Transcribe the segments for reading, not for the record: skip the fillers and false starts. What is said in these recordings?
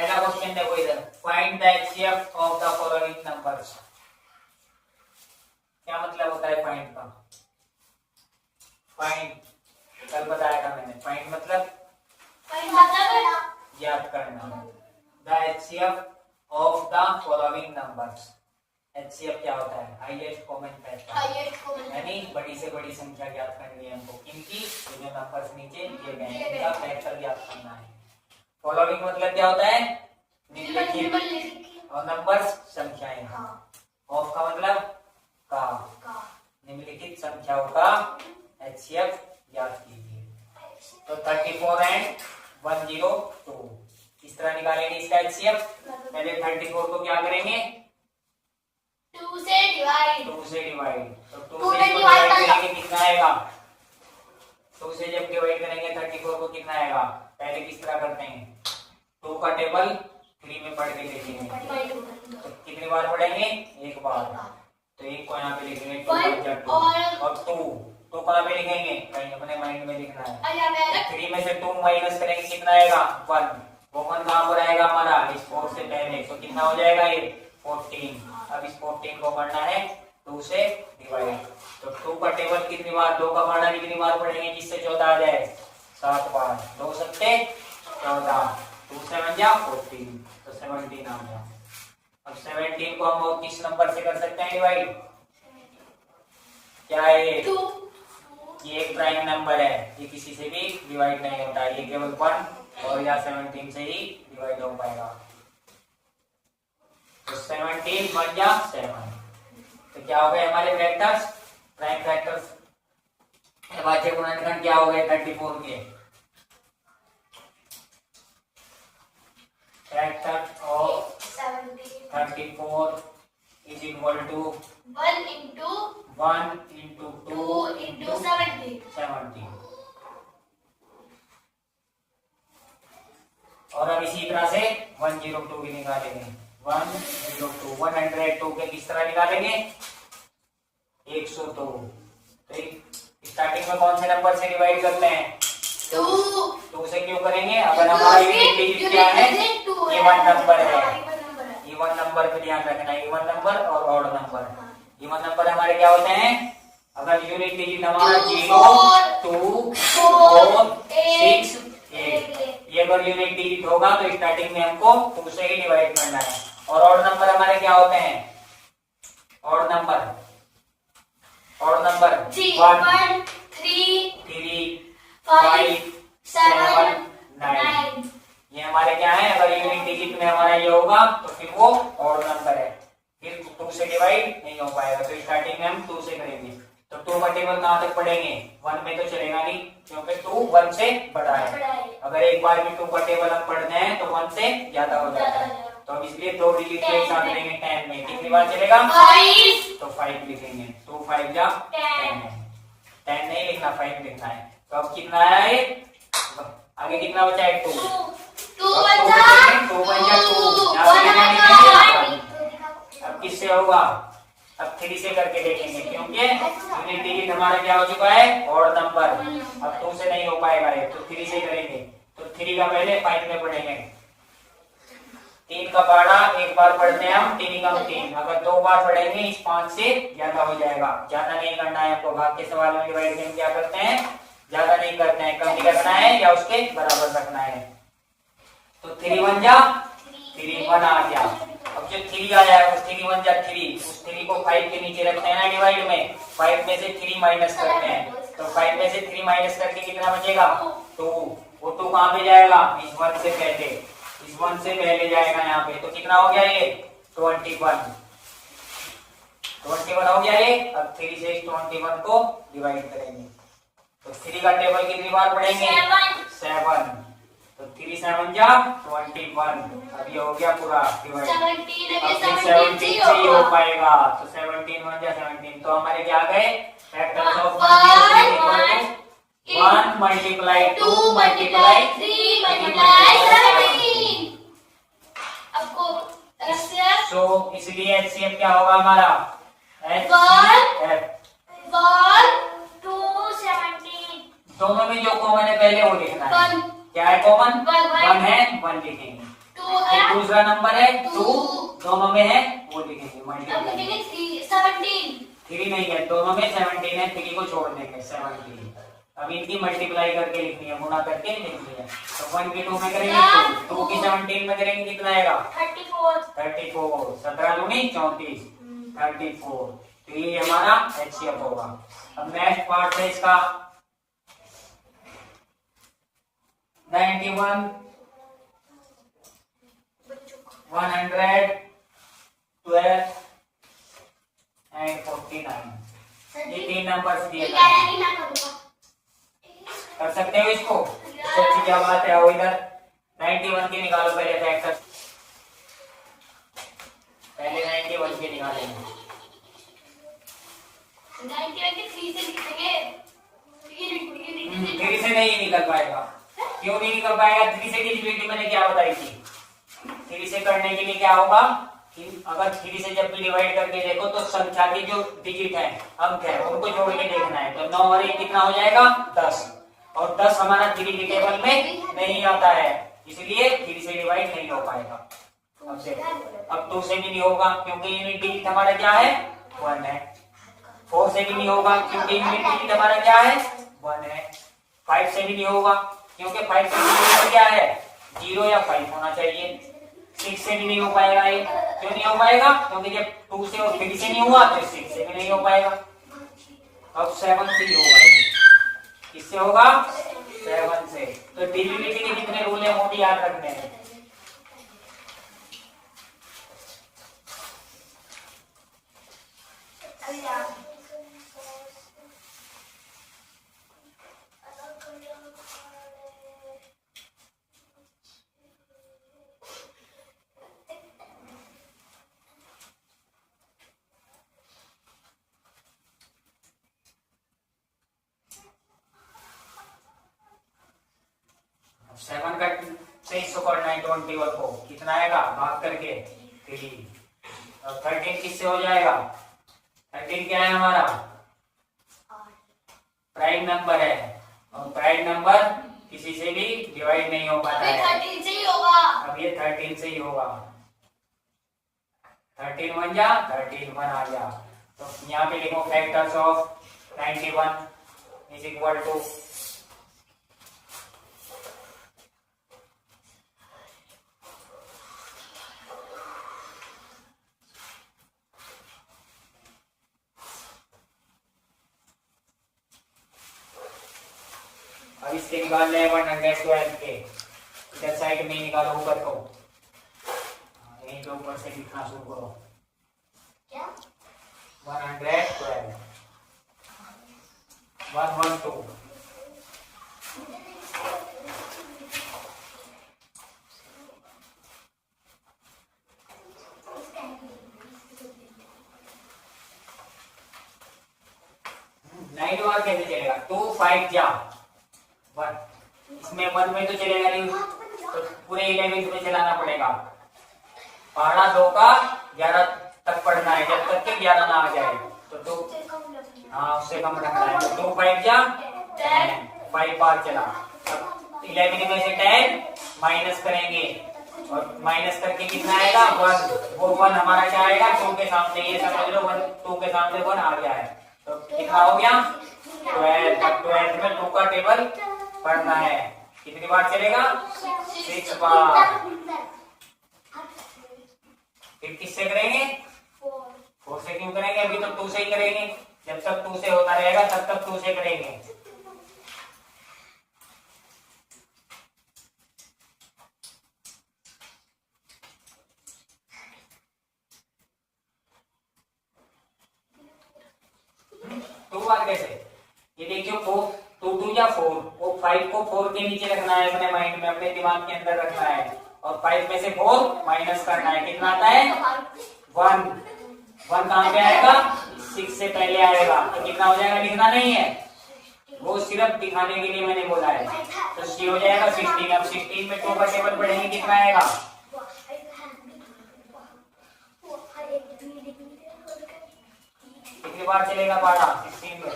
पहला क्वेश्चन देखो इधर, find the HCF of the following numbers. क्या मतलब होता है फाइंड का? फाइंड कल बताया था मैंने, फाइंड मतलब ज्ञात करना। The HCF of the following numbers. HCF क्या होता है? हाईएस्ट कॉमन फैक्टर, यानी बड़ी से बड़ी संख्या ज्ञात करनी है हमको, किनकी? जो नंबर्स नीचे दिए गए हैं इनका फैक्टर ज्ञात करना है। फॉलोइंग मतलब क्या होता है? निम्नलिखित, और नंबर्स संख्याएं। ऑफ का मतलब का, निम्नलिखित संख्याओं का एचसीएफ ज्ञात कीजिए। तो 34 एंड 102 इस तरह निकालेंगे इसका एचसीएफ। पहले 34 को क्या करेंगे? 2 से डिवाइड। तो 2 से डिवाइड करेंगे, कितना आएगा? 2 से जब डिवाइड करेंगे 34 को कितना आएगा? पहले किस तरह करते हैं? 2 का टेबल 3 में पढ़ के लिखेंगे। तो कितनी बार पढ़ेंगे? एक बार। तो एक को यहाँ पे लिखेंगे 2 और 2 कहाँ पे लिखेंगे? कहीं अपने माइंड में लिखना है। 3 में से 2 माइनस करेंगे, कितना आएगा? 1। वो 1 कहाँ पर आएगा हमारा? इस 4 से पहले। तो कितना हो जाएगा ये? 14। अब इस 14 को करना है 2 से डिवाइड। तो 2 का टेबल कितनी बार, 2 का पढ़ना कितनी बार पढ़ेंगे जिससे 14 आ जाए? 7 बार। 2 सत्ते 14, 2 7 जा 14, तो 17 आ गया। अब 17 को हम किस नंबर से कर सकते हैं डिवाइड? क्या है ये एक प्राइम नंबर है, ये किसी से भी डिवाइड नहीं होता, ये केवल 1 और या 17 से ही डिवाइड हो पाएगा। तो 17 1 या 7, तो क्या हो गए हमारे फैक्टर्स? Prime factors. अभाज्य गुणनखंड क्या हो गए 34 के? Factor of 34 is equal to 1 into 2 into 17। और अब इसी तरह से 102 भी निकालेंगे। 102 102 के किस तरह निकालेंगे? 102। तो स्टार्टिंग में कौन से नंबर से डिवाइड करते हैं? 2 से क्यों करेंगे? अगर हमारा यूनिट डिजिट क्या है? इवन नंबर है। इवन नंबर पे ध्यान रखना, इवन नंबर और ऑड नंबर। इवन नंबर हमारे क्या होते हैं? अगर यूनिट डिजिट हमारा 0 2 4 6 8, ये अगर यूनिट डिजिट होगा तो स्टार्टिंग में हमको 2 से ही डिवाइड करना है। और ऑड नंबर हमारे क्या होते हैं? ऑड नंबर 1 3 5 7 9, ये हमारे क्या है? अगर यूनिट डिजिट में हमारा ये होगा तो फिर वो ऑड नंबर है, फिर 2 से डिवाइड नहीं हो पाएगा। तो स्टार्टिंग में हम 2 से करेंगे। तो 2 का टेबल कहाँ तक पढ़ेंगे? 1 में तो चलेगा नहीं, क्योंकि 2 1 से बड़ा है। अगर एक बार भी 2 का टेबल हम पढ़ते हैं तो 1 से ज्यादा हो जाता है। तो हम इसलिए 2 डिजिट के साथ करेंगे 10 में। कितनी बार चलेगा? 5। तो 5 लिखेंगे। 2 5 जा 10 है। 10 नहीं लिखना, 5 लिखना है। तो अब कितना आया ये? आगे कितना बचा है? 2 अब किससे होगा? अब 3 से करके देखेंगे, क्योंकि यूनिट डिजिट हमारा क्या हो चुका है? Odd number. अब 2 से नहीं हो पाएगा ये, तो 3 से करेंगे। तो 3 का पहले 5 में पढ़ेंगे। 3 का पढ़ा एक बार पढ़ते हैं हम, 3 कम 3। अगर 2 बार पढ़ेंगे इस 5 से ज्यादा हो जाएगा। ज्यादा नहीं करना है आपको। भाग के सवाल में डिवाइड में क्या करते हैं? ज्यादा नहीं करते हैं, कम ही रखना है या उसके बराबर रखना है। तो 3 1 जा 3 1 आ गया। अब जो 3 आया है उस 3 1 जा 3, उस 3 को 5 के नीचे रखते हैं ना डिवाइड में। 5 में से 3 माइनस करते हैं, तो 5 में से 3 माइनस करके कितना बचेगा? 2। वो 2 कहाँ पे जाएगा? इस 1 से पहले, इस 1 से पहले जाएगा यहाँ पे। तो कितना हो गया ये? 21 हो गया ये। अब 3 से इस 21 को डिवाइड करेंगे। तो 3 का टेबल कितनी बार पढ़ेंगे? 7। तो 3 7 जा 21। अब ये हो गया पूरा डिवाइड। 73 हो पाएगा। तो 17 1 जा 17। तो हमारे क्या गए? Factors of 1 multiply 2 multiply 3 multiply 17। तो इसलिए एचसीएफ क्या होगा हमारा? 1 2 17। दोनों में जो कॉमन है पहले वो लिखना है। क्या है कॉमन? One, one. 1 है, 1 लिखेंगे। 2 फिर दूसरा नंबर है 2, Two. दोनों में है वो लिखेंगे अब मल्टीप्लाई। लिखेंगे 3 17 3 नहीं है, दोनों में 17 है, 3 को छोड़ देंगे 17। अब इनकी मल्टीप्लाई करके लिखनी है, गुणा करके लिखनी है। तो 1 की 2 में करेंगे 2 की 17 में करेंगे कितना आएगा? 34 34, 17 दूनी 34, 34। तो ये हमारा HCF होगा। अब नेक्स्ट पार्ट है इसका 91, 112 एंड 49। ये 3 नंबर्स दिए गए हैं। कर सकते हो इसको? सबसे क्या बात है, आओ इधर 91 की निकालो पहले फैक्टर। पहले 91 की निकालेंगे। 91 के 3 से लिखेंगे। 3 से नहीं निकल पाएगा। क्यों नहीं निकल पाएगा? 3 से की डिविनिटी मैंने क्या बताई थी? 3 से करने के लिए क्या होगा कि अगर 3 से जब भी डिवाइड करके देखो तो संख्या की जो डिजिट है, अंक है, उनको जोड़ के देखना है। तो 9 और 1 कितना हो जाएगा? 10। और 10 हमारा 3 के टेबल में नहीं आता है, इसलिए 3 से डिवाइड नहीं हो पाएगा। अब देखो, अब 2 से भी नहीं होगा क्योंकि यूनिट डिजिट हमारा क्या है? 1 है। 4 से भी नहीं होगा क्योंकि यूनिट डिजिट हमारा क्या है? 1 है। 5 से भी नहीं होगा क्योंकि 5 से डिजिट क्या है? 0 या 5 होना चाहिए। 6 से भी नहीं हो पाएगा। ये क्यों नहीं हो पाएगा? क्योंकि जब 2 से और 3 से नहीं हुआ तो 6 से भी नहीं हो पाएगा। अब 7 से ही होगा। किससे होगा? 7 से। तो डिविनिटी के कितने रूल है वो भी याद रखने हैं। सेवन का 23 करना है 21 को, कितना आएगा? भाग करके 3। और 13 किससे हो जाएगा? 13 क्या है हमारा? प्राइम नंबर है, और प्राइम नंबर किसी से भी डिवाइड नहीं हो पाता है। 13 से ही होगा। अब ये 13 से ही होगा। 13 बन जा, 13 1 आ जा। तो यहाँ पे लिखो factors of 91 is equal to अब इसके निकालने हैं 112 के। इधर साइड में निकालो ऊपर को, यहीं पे ऊपर से लिखना शुरू करो। क्या? 112 112 9 बार कैसे चलेगा? 2 5 जा 1, इसमें 1 में तो चलेगा नहीं, तो पूरे 11 में चलाना पड़ेगा। पहाड़ा 2 का 11 तक पढ़ना है, जब तक के 11 ना आ जाए। तो 2, हाँ उससे कम रखना है। तो 2 5 जा 10, 5 बार चला। अब 11 में से 10 माइनस करेंगे, और माइनस करके कितना आएगा? 1। वो 1 हमारा क्या आएगा? 2 के सामने, ये समझ लो 1 2 के सामने 1 आ गया है। तो कितना हो गया? 12। 12 में 2 का टेबल पढ़ना है। कितनी बार चलेगा? 6 बार। फिर किससे करेंगे? 4 से क्यों करेंगे? अभी तो 2 से ही करेंगे। जब तक 2 से होता रहेगा तब तक 2 से करेंगे। टू बार कैसे? ये देखियो 4 2 2 या 4, वो 5 को 4 के नीचे रखना है, अपने माइंड में, अपने दिमाग के अंदर रखना है, और 5 में से 4 माइनस करना है। कितना आता है? 1। 1 कहाँ पे आएगा? 6 से पहले आएगा। तो कितना हो जाएगा? लिखना नहीं है, वो सिर्फ दिखाने के लिए मैंने बोला है। तो सी हो जाएगा 16। अब 16 में 2 का टेबल पढ़ेंगे, कितना आएगा? कितनी बार चलेगा पारा 16 में?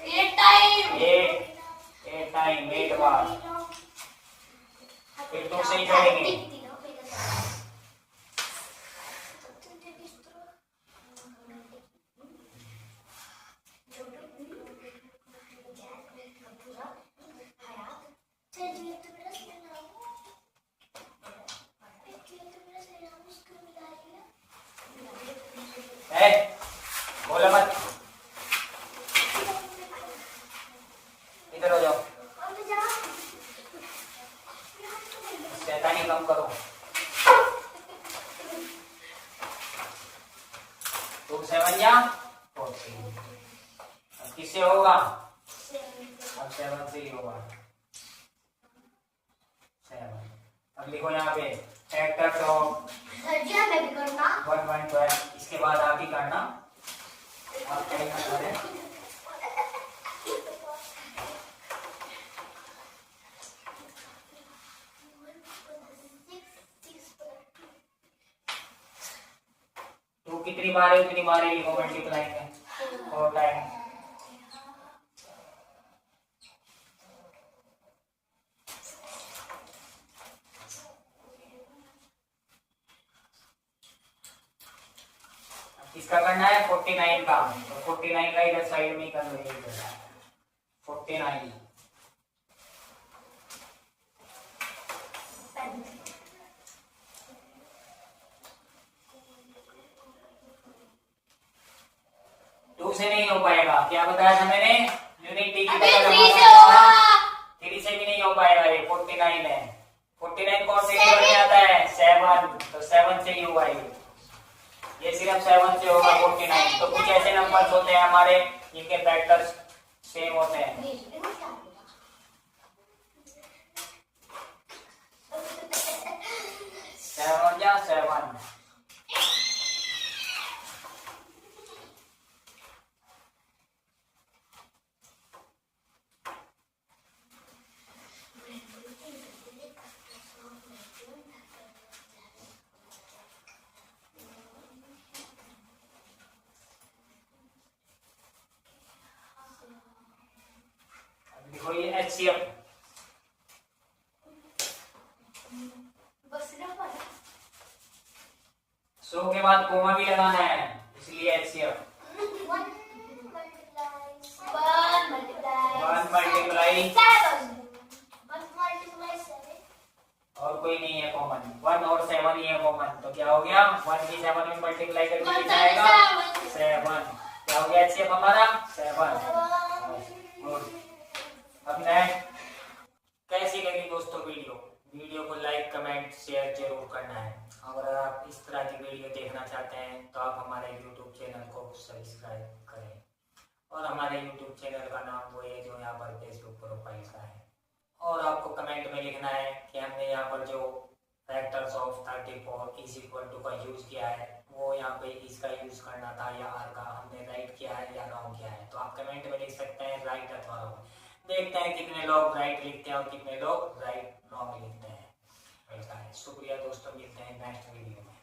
8 टाइम 8 टाइम 8 बार। फिर 2 से ही जोड़ेंगे। बोलो मत, इधर हो जाओ, शैतानी कम करो। 2 7 या 14। अब किससे होगा? अब 7 से ही होगा। 7। अब लिखो यहाँ पे फैक्टर्स ऑफ 1 1 12। इसके बाद आप ही करना, आप क्या करना है? तो कितनी बार है उतनी बार ही लिखो मल्टीप्लाई में 4 टाइम। किसका करना है? 49 का। तो 49 का इधर साइड में ही कर लो। 49 2 से नहीं हो पाएगा। क्या बताया था मैंने? यूनिटी की 3 से भी नहीं हो पाएगा। ये 49 है। 49 कौन से नंबर में आता है? 7। तो 7 से ही होगा ये सिर्फ 7 से होगा 49। तो कुछ ऐसे नंबर्स होते हैं हमारे जिनके फैक्टर्स सेम होते हैं। 7 या 7। देखो ये HCF, सो के बाद कोमा भी लगाना है, इसलिए HCF। 1 मल्टीप्लाई और कोई नहीं है कॉमन। 1 और 7 ही है कॉमन। तो क्या हो गया? 1 की 7 में मल्टीप्लाई करके कितना आएगा? 7। क्या हो गया HCF हमारा? 7। गुड। अब नेक्स्ट, कैसी लगी दोस्तों वीडियो को लाइक कमेंट शेयर जरूर करना है। अगर आप इस तरह की वीडियो देखना चाहते हैं तो आप हमारे YouTube चैनल को सब्सक्राइब करें। और हमारे YouTube चैनल का नाम वो है जो यहाँ पर फेसबुक प्रोफाइल का है। और आपको कमेंट में लिखना है कि हमने यहाँ पर जो factors of 34 is equal to का यूज किया है वो यहाँ पे इसका यूज करना था या आर का हमने राइट किया है या रॉन्ग किया है। तो आप कमेंट में लिख सकते हैं राइट अथवा रॉन्ग। देखते हैं कितने लोग राइट लिखते हैं और कितने लोग राइट रॉन्ग लिखते हैं। शुक्रिया दोस्तों, मिलते हैं नेक्स्ट वीडियो में।